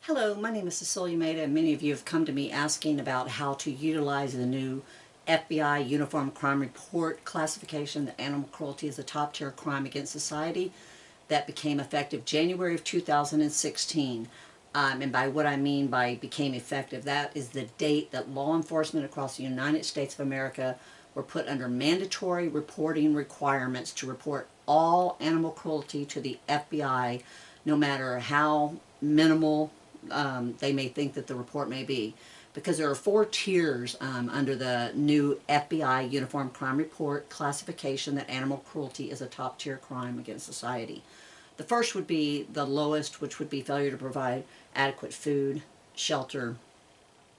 Hello, my name is Cecilia MAIDA, and many of you have come to me asking about how to utilize the new FBI Uniform Crime Report classification that animal cruelty is a top-tier crime against society that became effective January of 2016. And by what I mean by became effective, that is the date that law enforcement across the United States of America were put under mandatory reporting requirements to report all animal cruelty to the FBI, no matter how minimal they may think that the report may be. Because there are four tiers under the new FBI Uniform Crime Report classification that animal cruelty is a top tier crime against society. The first would be the lowest, which would be failure to provide adequate food, shelter,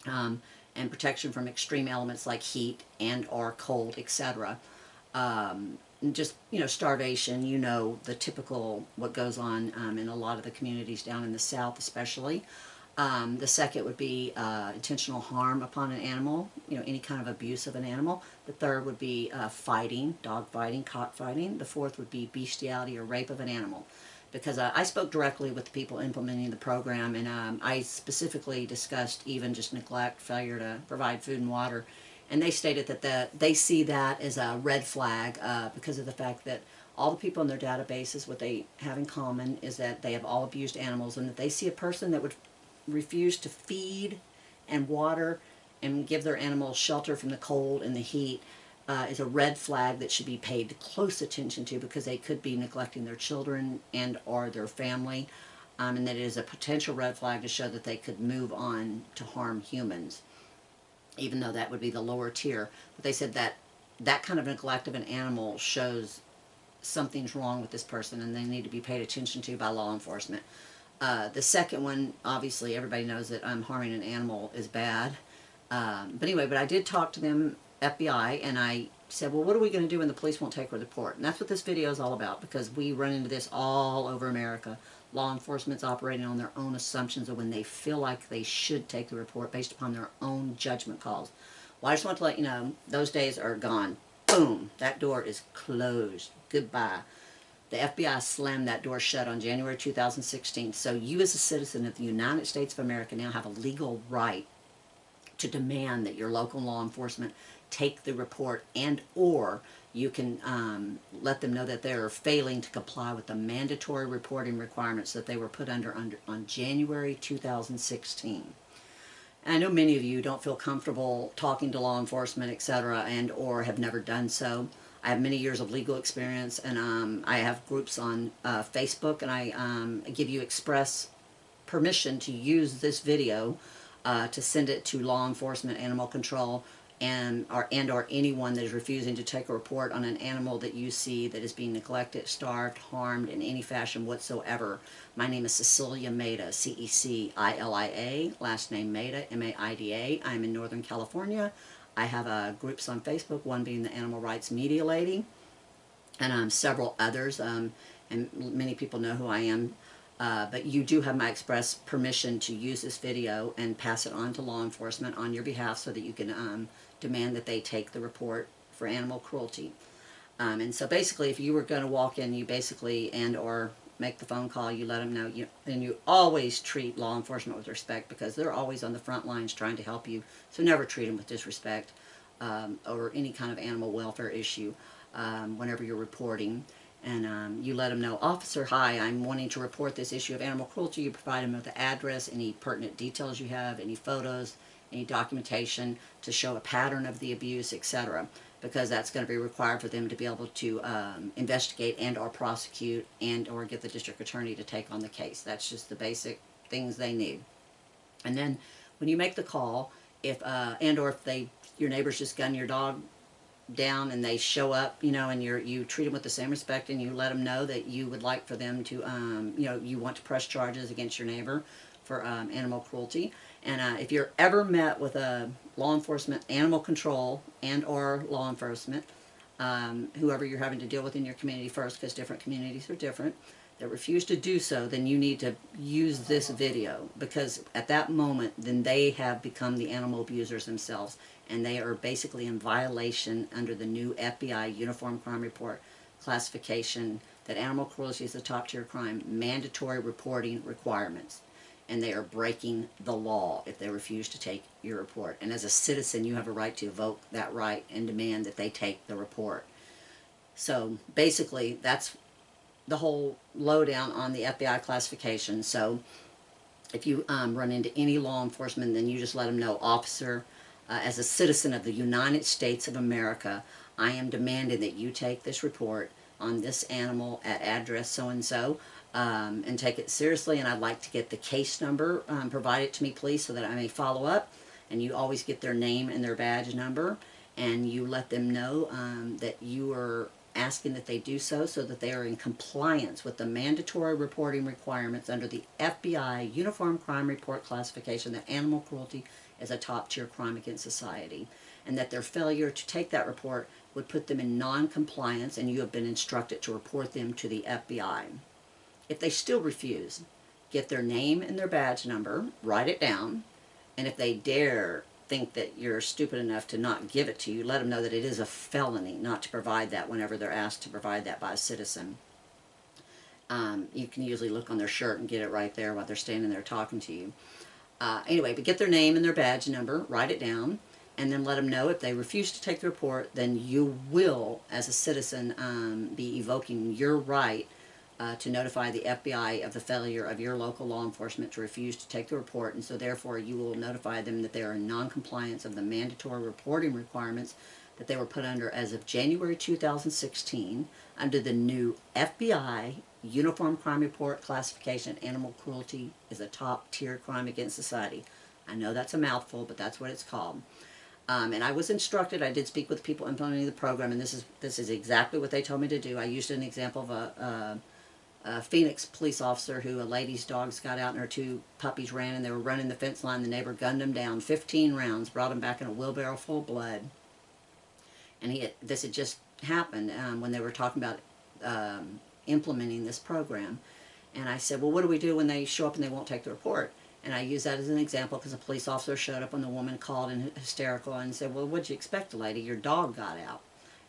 and protection from extreme elements like heat and or cold, etc. Just, starvation, the typical what goes on in a lot of the communities down in the South especially. The second would be intentional harm upon an animal, any kind of abuse of an animal. The third would be fighting, dog fighting, cockfighting. The fourth would be bestiality or rape of an animal. Because I spoke directly with the people implementing the program, and I specifically discussed even just neglect, failure to provide food and water. And they stated that they see that as a red flag because of the fact that all the people in their databases, what they have in common is that they have all abused animals, and that they see a person that would refuse to feed and water and give their animals shelter from the cold and the heat is a red flag that should be paid close attention to, because they could be neglecting their children and or their family, and that it is a potential red flag to show that they could move on to harm humans, even though that would be the lower tier. But they said that that kind of neglect of an animal shows something's wrong with this person and they need to be paid attention to by law enforcement. The second one, obviously everybody knows that harming an animal is bad. But I did talk to them, FBI, and I said, well, what are we going to do when the police won't take our report? And that's what this video is all about, because we run into this all over America. Law enforcement's operating on their own assumptions of when they feel like they should take the report based upon their own judgment calls. Well, I just want to let you know, those days are gone. Boom, that door is closed. Goodbye. The FBI slammed that door shut on January 2016. So you as a citizen of the United States of America now have a legal right to demand that your local law enforcement take the report, and or you can let them know that they're failing to comply with the mandatory reporting requirements that they were put under on January 2016. And I know many of you don't feel comfortable talking to law enforcement, etc., and or have never done so. I have many years of legal experience, and I have groups on Facebook, and I give you express permission to use this video to send it to law enforcement, animal control, and or anyone that is refusing to take a report on an animal that you see that is being neglected, starved, harmed in any fashion whatsoever. My name is Cecilia MAIDA, C-E-C-I-L-I-A, last name MAIDA, M-A-I-D-A. I'm in Northern California. I have groups on Facebook, one being the Animal Rights Media Lady, and several others, and many people know who I am. But you do have my express permission to use this video and pass it on to law enforcement on your behalf so that you can demand that they take the report for animal cruelty. And so basically, if you were going to walk in, you basically or make the phone call, you let them know, and you always treat law enforcement with respect, because they're always on the front lines trying to help you. So never treat them with disrespect or any kind of animal welfare issue whenever you're reporting. And you let them know, officer, hi, I'm wanting to report this issue of animal cruelty. You provide them with the address, any pertinent details you have, any photos, any documentation to show a pattern of the abuse, etc., because that's going to be required for them to be able to investigate and or prosecute and or get the district attorney to take on the case. That's just the basic things they need. And then when you make the call, if and or if your neighbors just gun your dog down and they show up, and you treat them with the same respect, and you let them know that you would like for them to, you want to press charges against your neighbor for animal cruelty. And if you're ever met with a law enforcement, animal control, and or law enforcement, whoever you're having to deal with in your community first, because different communities are different, that refuse to do so, then you need to use this video, because at that moment, then they have become the animal abusers themselves, and they are basically in violation under the new FBI Uniform Crime Report classification that animal cruelty is a top tier crime, mandatory reporting requirements. and they are breaking the law if they refuse to take your report. And as a citizen, you have a right to evoke that right and demand that they take the report. So basically, that's the whole lowdown on the FBI classification. So if you run into any law enforcement, then you just let them know, officer, as a citizen of the United States of America, I am demanding that you take this report on this animal at address so-and-so, and take it seriously, and I'd like to get the case number provided to me, please, so that I may follow up. And you always get their name and their badge number, and you let them know that you are asking that they do so that they are in compliance with the mandatory reporting requirements under the FBI Uniform Crime Report classification that animal cruelty is a top-tier crime against society, and that their failure to take that report would put them in non-compliance, and you have been instructed to report them to the FBI. If they still refuse, get their name and their badge number, write it down, and if they dare think that you're stupid enough to not give it to you, let them know that it is a felony not to provide that whenever they're asked to provide that by a citizen. You can usually look on their shirt and get it right there while they're standing there talking to you. Anyway, but get their name and their badge number, write it down, and then let them know if they refuse to take the report, then you will, as a citizen, be evoking your right to notify the FBI of the failure of your local law enforcement to refuse to take the report, and so therefore you will notify them that they are in non-compliance of the mandatory reporting requirements that they were put under as of January 2016 under the new FBI Uniform Crime Report classification. Animal cruelty is a top-tier crime against society. I know that's a mouthful, but that's what it's called. And I was instructed, I did speak with people implementing the program, and this is exactly what they told me to do. I used an example of a Phoenix police officer who a lady's dogs got out and her two puppies ran, and they were running the fence line. The neighbor gunned them down, 15 rounds, brought them back in a wheelbarrow full of blood. And this had just happened when they were talking about implementing this program. And I said, well, what do we do when they show up and they won't take the report? And I use that as an example because a police officer showed up when the woman called in hysterical and said, well, what'd you expect, lady? Your dog got out.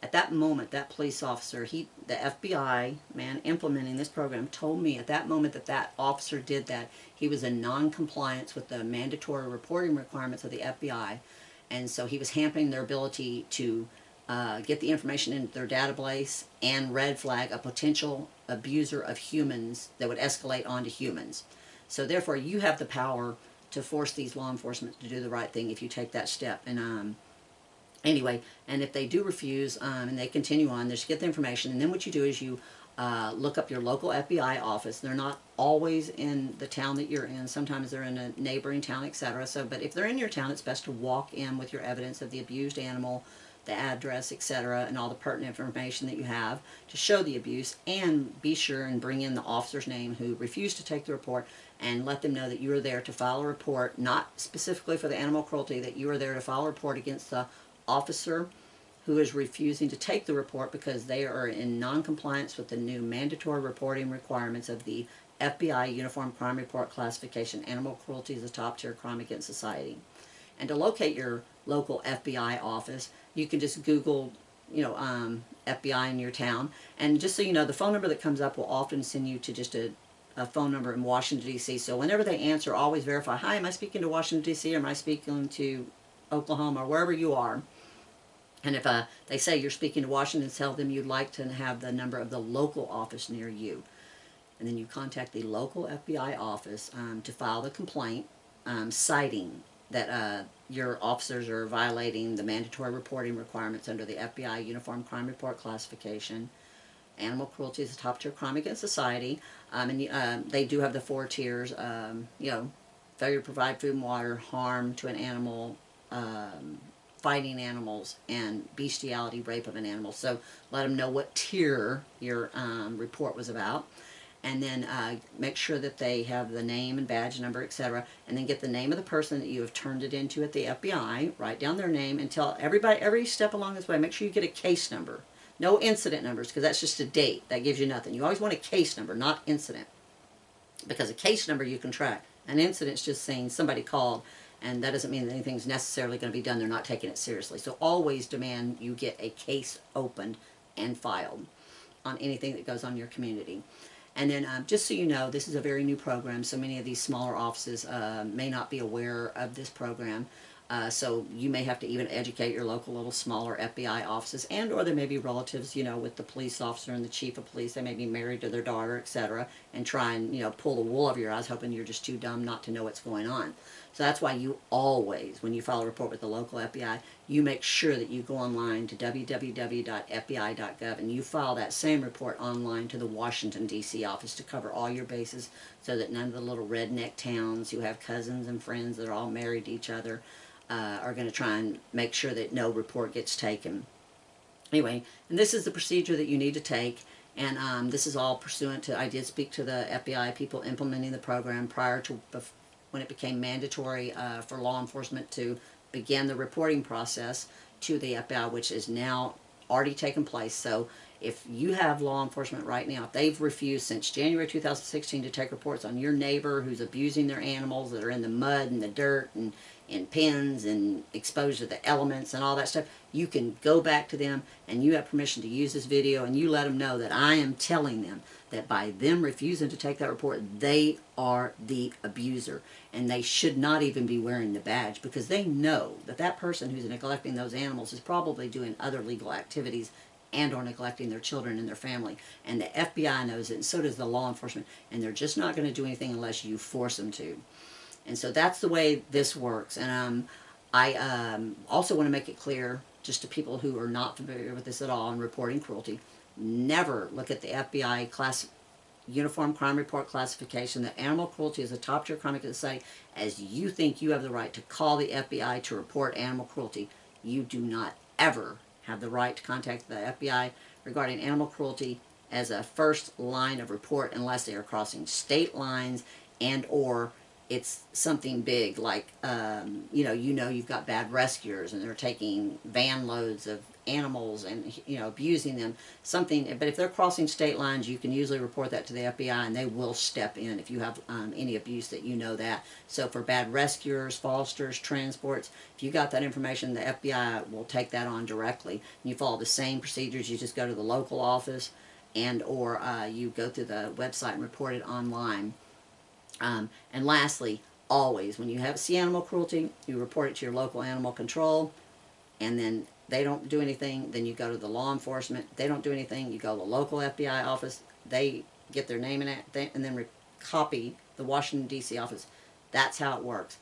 At that moment, that police officer, the FBI man implementing this program, told me at that moment that officer did that, he was in non-compliance with the mandatory reporting requirements of the FBI, and so he was hampering their ability to get the information into their database and red flag a potential abuser of humans that would escalate onto humans. So therefore, you have the power to force these law enforcement to do the right thing if you take that step. And anyway, and if they do refuse and they continue on, just get the information, and then what you do is you look up your local FBI office. They're not always in the town that you're in. Sometimes they're in a neighboring town, etc. So, but if they're in your town, it's best to walk in with your evidence of the abused animal, the address, etc., and all the pertinent information that you have to show the abuse, and be sure and bring in the officer's name who refused to take the report, and let them know that you are there to file a report, not specifically for the animal cruelty, that you are there to file a report against the officer who is refusing to take the report because they are in non-compliance with the new mandatory reporting requirements of the FBI Uniform Crime Report classification. Animal cruelty is a top-tier crime against society. And to locate your local FBI office, you can just Google, FBI in your town. And just so you know, the phone number that comes up will often send you to just a phone number in Washington, D.C. So whenever they answer, always verify, hi, am I speaking to Washington, D.C., or am I speaking to Oklahoma, or wherever you are? And if they say you're speaking to Washington, tell them you'd like to have the number of the local office near you. And then you contact the local FBI office to file the complaint, citing that your officers are violating the mandatory reporting requirements under the FBI Uniform Crime Report classification. Animal cruelty is a top-tier crime against society, and they do have the 4 tiers, failure to provide food and water, harm to an animal, fighting animals, and bestiality, rape of an animal. So let them know what tier your report was about. And then make sure that they have the name and badge number, etc. And then get the name of the person that you have turned it into at the FBI, write down their name, and tell everybody, every step along this way, make sure you get a case number. No incident numbers, because that's just a date. That gives you nothing. You always want a case number, not incident. Because a case number you can track. An incident's just saying somebody called, and that doesn't mean that anything's necessarily going to be done. They're not taking it seriously. So always demand you get a case opened and filed on anything that goes on in your community. And then just so you know, this is a very new program, so many of these smaller offices may not be aware of this program. So you may have to even educate your local little smaller FBI offices, and or there may be relatives, you know, with the police officer and the chief of police. They may be married to their daughter, etc., and try and, you know, pull the wool over your eyes, hoping you're just too dumb not to know what's going on. So that's why you always, when you file a report with the local FBI, you make sure that you go online to www.fbi.gov and you file that same report online to the Washington, D.C. office to cover all your bases, so that none of the little redneck towns who have cousins and friends that are all married to each other are going to try and make sure that no report gets taken. Anyway, and this is the procedure that you need to take, and this is all pursuant to, I did speak to the FBI people implementing the program prior to when it became mandatory for law enforcement to begin the reporting process to the FBI, which is now already taken place. So if you have law enforcement right now, if they've refused since January 2016 to take reports on your neighbor who's abusing their animals that are in the mud and the dirt and in pens and exposed to the elements and all that stuff, you can go back to them and you have permission to use this video, and you let them know that I am telling them that by them refusing to take that report, they are the abuser, and they should not even be wearing the badge, because they know that that person who's neglecting those animals is probably doing other legal activities and or neglecting their children and their family. And the FBI knows it, and so does the law enforcement, and they're just not going to do anything unless you force them to. And so that's the way this works. And I also want to make it clear, just to people who are not familiar with this at all in reporting cruelty, never look at the FBI Uniform Crime Report classification that animal cruelty is a top tier crime against society as you think you have the right to call the FBI to report animal cruelty. You do not ever have the right to contact the FBI regarding animal cruelty as a first line of report unless they are crossing state lines and or it's something big, like, you know, you've got bad rescuers and they're taking van loads of animals and, you know, abusing them, something. But if they're crossing state lines, you can usually report that to the FBI and they will step in if you have any abuse that you know that. So for bad rescuers, fosters, transports, if you got that information, the FBI will take that on directly. You follow the same procedures. You just go to the local office and or you go through the website and report it online. And lastly, always, when you see animal cruelty, you report it to your local animal control, and then they don't do anything, then you go to the law enforcement. They don't do anything, you go to the local FBI office, they get their name in it, and then copy the Washington, D.C. office. That's how it works.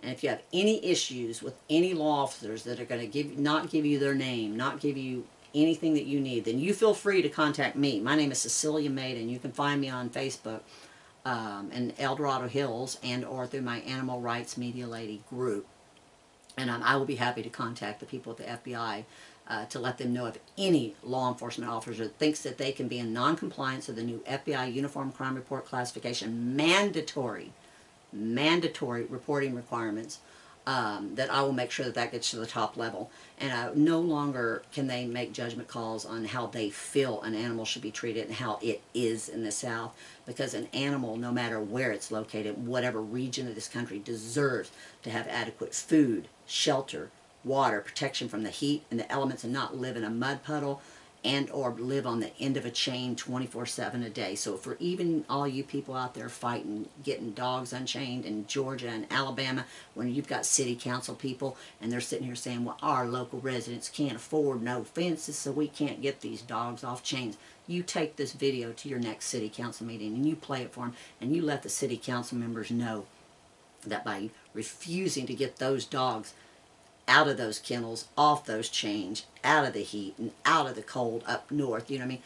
And if you have any issues with any law officers that are going to not give you their name, not give you anything that you need, then you feel free to contact me. My name is Cecilia MAIDA, and you can find me on Facebook. In El Dorado Hills, and or through my Animal Rights Media Lady group. And I will be happy to contact the people at the FBI to let them know if any law enforcement officer thinks that they can be in non-compliance with the new FBI Uniform Crime Report classification mandatory reporting requirements, that I will make sure that gets to the top level. And no longer can they make judgment calls on how they feel an animal should be treated and how it is in the South, because an animal, no matter where it's located, whatever region of this country, deserves to have adequate food, shelter, water, protection from the heat and the elements, and not live in a mud puddle and or live on the end of a chain 24/7 a day. So for even all you people out there fighting, getting dogs unchained in Georgia and Alabama, when you've got city council people and they're sitting here saying, well, our local residents can't afford no fences, so we can't get these dogs off chains. You take this video to your next city council meeting and you play it for them, and you let the city council members know that by refusing to get those dogs out of those kennels, off those chains, out of the heat and out of the cold up north, you know what I mean?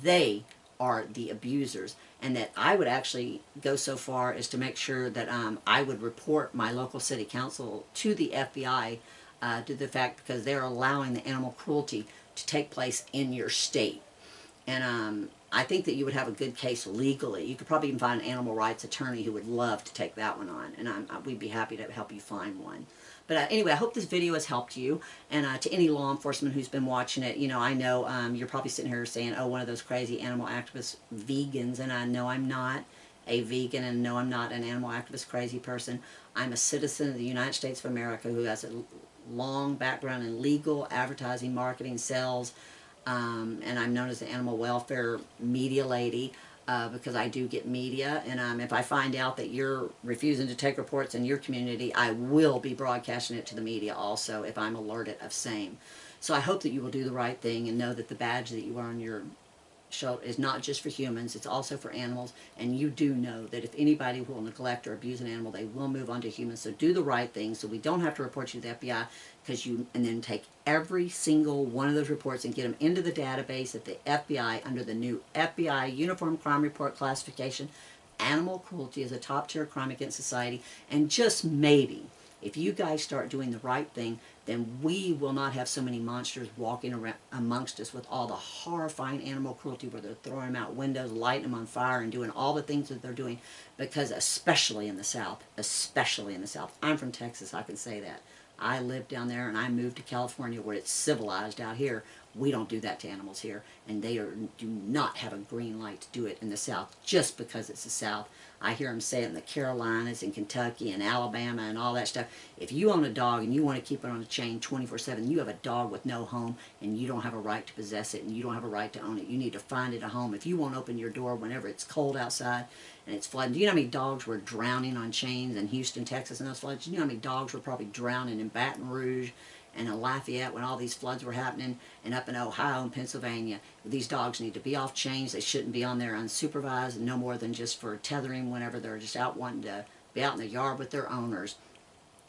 They are the abusers. And that I would actually go so far as to make sure that I would report my local city council to the FBI to the fact, because they're allowing the animal cruelty to take place in your state. And I think that you would have a good case legally. You could probably even find an animal rights attorney who would love to take that one on, and we'd be happy to help you find one. But anyway, I hope this video has helped you. And to any law enforcement who's been watching it, you know, I know you're probably sitting here saying, oh, one of those crazy animal activist vegans, and I know I'm not a vegan, and no, I'm not an animal activist crazy person. I'm a citizen of the United States of America who has a long background in legal, advertising, marketing, sales, and I'm known as the Animal Welfare Media Lady. because I do get media, and if I find out that you're refusing to take reports in your community, I will be broadcasting it to the media also if I'm alerted of same. So I hope that you will do the right thing and know that the badge that you wear on your shirt is not just for humans, it's also for animals, and you do know that if anybody will neglect or abuse an animal, they will move on to humans. So do the right thing so we don't have to report you to the FBI, and then take every single one of those reports and get them into the database at the FBI under the new FBI Uniform Crime Report classification. Animal cruelty is a top tier crime against society, and just maybe if you guys start doing the right thing, then we will not have so many monsters walking around amongst us with all the horrifying animal cruelty where they're throwing them out windows, lighting them on fire, and doing all the things that they're doing. Because especially in the South, I'm from Texas, I can say that. I lived down there and I moved to California where it's civilized out here. We don't do that to animals here, and they do not have a green light to do it in the South just because it's the South. I hear them say it in the Carolinas and Kentucky and Alabama and all that stuff. If you own a dog and you want to keep it on a chain 24/7, you have a dog with no home and you don't have a right to possess it and you don't have a right to own it. You need to find it a home. If you won't open your door whenever it's cold outside and it's flooding, do you know how many dogs were drowning on chains in Houston, Texas in those floods? Do you know how many dogs were probably drowning in Baton Rouge and in Lafayette when all these floods were happening, and up in Ohio and Pennsylvania? These dogs need to be off chains. They shouldn't be on there unsupervised, no more than just for tethering whenever they're just out wanting to be out in the yard with their owners,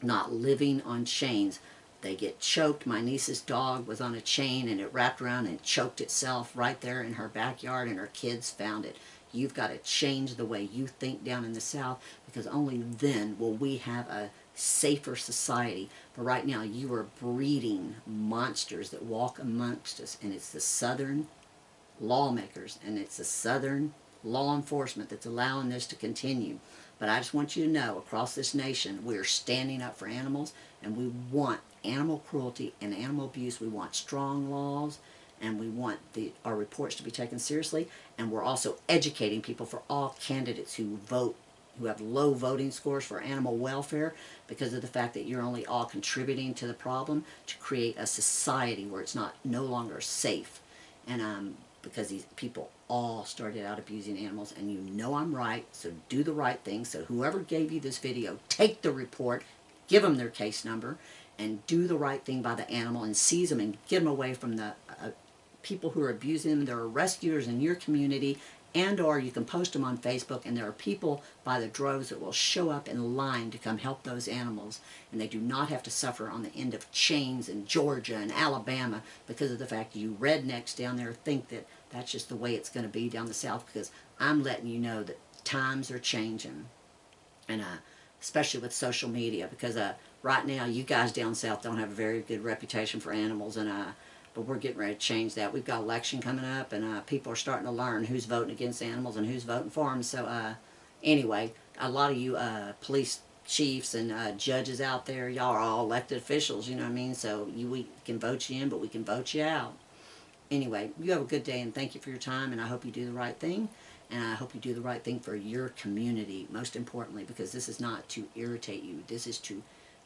not living on chains. They get choked. My niece's dog was on a chain and it wrapped around and choked itself right there in her backyard, and her kids found it. You've got to change the way you think down in the South, because only then will we have a safer society. But right now you are breeding monsters that walk amongst us, and it's the Southern lawmakers and it's the Southern law enforcement that's allowing this to continue. But I just want you to know, across this nation, we're standing up for animals, and we want animal cruelty and animal abuse. We want strong laws, and we want our reports to be taken seriously, and we're also educating people for all candidates who vote, who have low voting scores for animal welfare, because of the fact that you're only all contributing to the problem, to create a society where it's no longer safe. And because these people all started out abusing animals, and you know I'm right, so do the right thing. So whoever gave you this video, take the report, give them their case number, and do the right thing by the animal and seize them and get them away from the people who are abusing them. There are rescuers in your community, and or you can post them on Facebook, and there are people by the droves that will show up in line to come help those animals, and they do not have to suffer on the end of chains in Georgia and Alabama because of the fact you rednecks down there think that that's just the way it's going to be down the South. Because I'm letting you know that times are changing, and especially with social media, because right now you guys down south don't have a very good reputation for animals, and but we're getting ready to change that. We've got an election coming up, and people are starting to learn who's voting against animals and who's voting for them. So anyway, a lot of you police chiefs and judges out there, y'all are all elected officials, you know what I mean? So we can vote you in, but we can vote you out. Anyway, you have a good day, and thank you for your time, and I hope you do the right thing. And I hope you do the right thing for your community, most importantly, because this is not to irritate you. This is to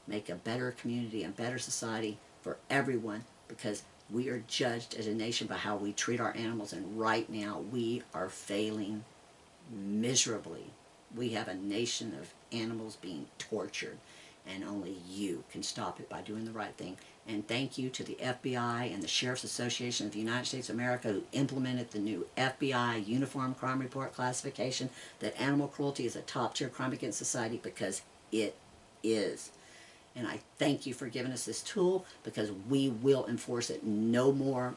make a better community and better society for everyone, because we are judged as a nation by how we treat our animals, and right now we are failing miserably. We have a nation of animals being tortured, and only you can stop it by doing the right thing. And thank you to the FBI and the Sheriff's Association of the United States of America, who implemented the new FBI Uniform Crime Report classification, that animal cruelty is a top-tier crime against society, because it is. And I thank you for giving us this tool, because we will enforce it. No more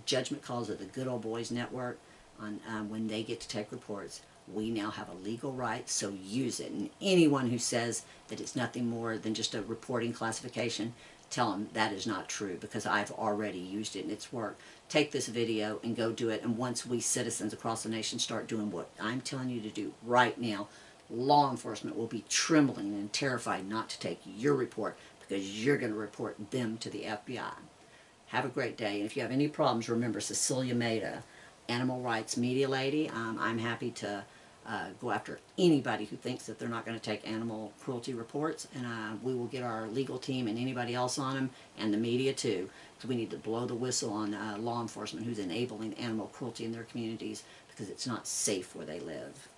judgment calls of the Good Old Boys Network on when they get to take reports. We now have a legal right, so use it. And anyone who says that it's nothing more than just a reporting classification, tell them that is not true, because I've already used it and it's worked. Take this video and go do it. And once we citizens across the nation start doing what I'm telling you to do right now, law enforcement will be trembling and terrified not to take your report, because you're going to report them to the FBI. Have a great day. And if you have any problems, remember Cecilia MAIDA, Animal Rights Media Lady. I'm happy to go after anybody who thinks that they're not going to take animal cruelty reports, and we will get our legal team and anybody else on them, and the media too, because we need to blow the whistle on law enforcement who's enabling animal cruelty in their communities, because it's not safe where they live.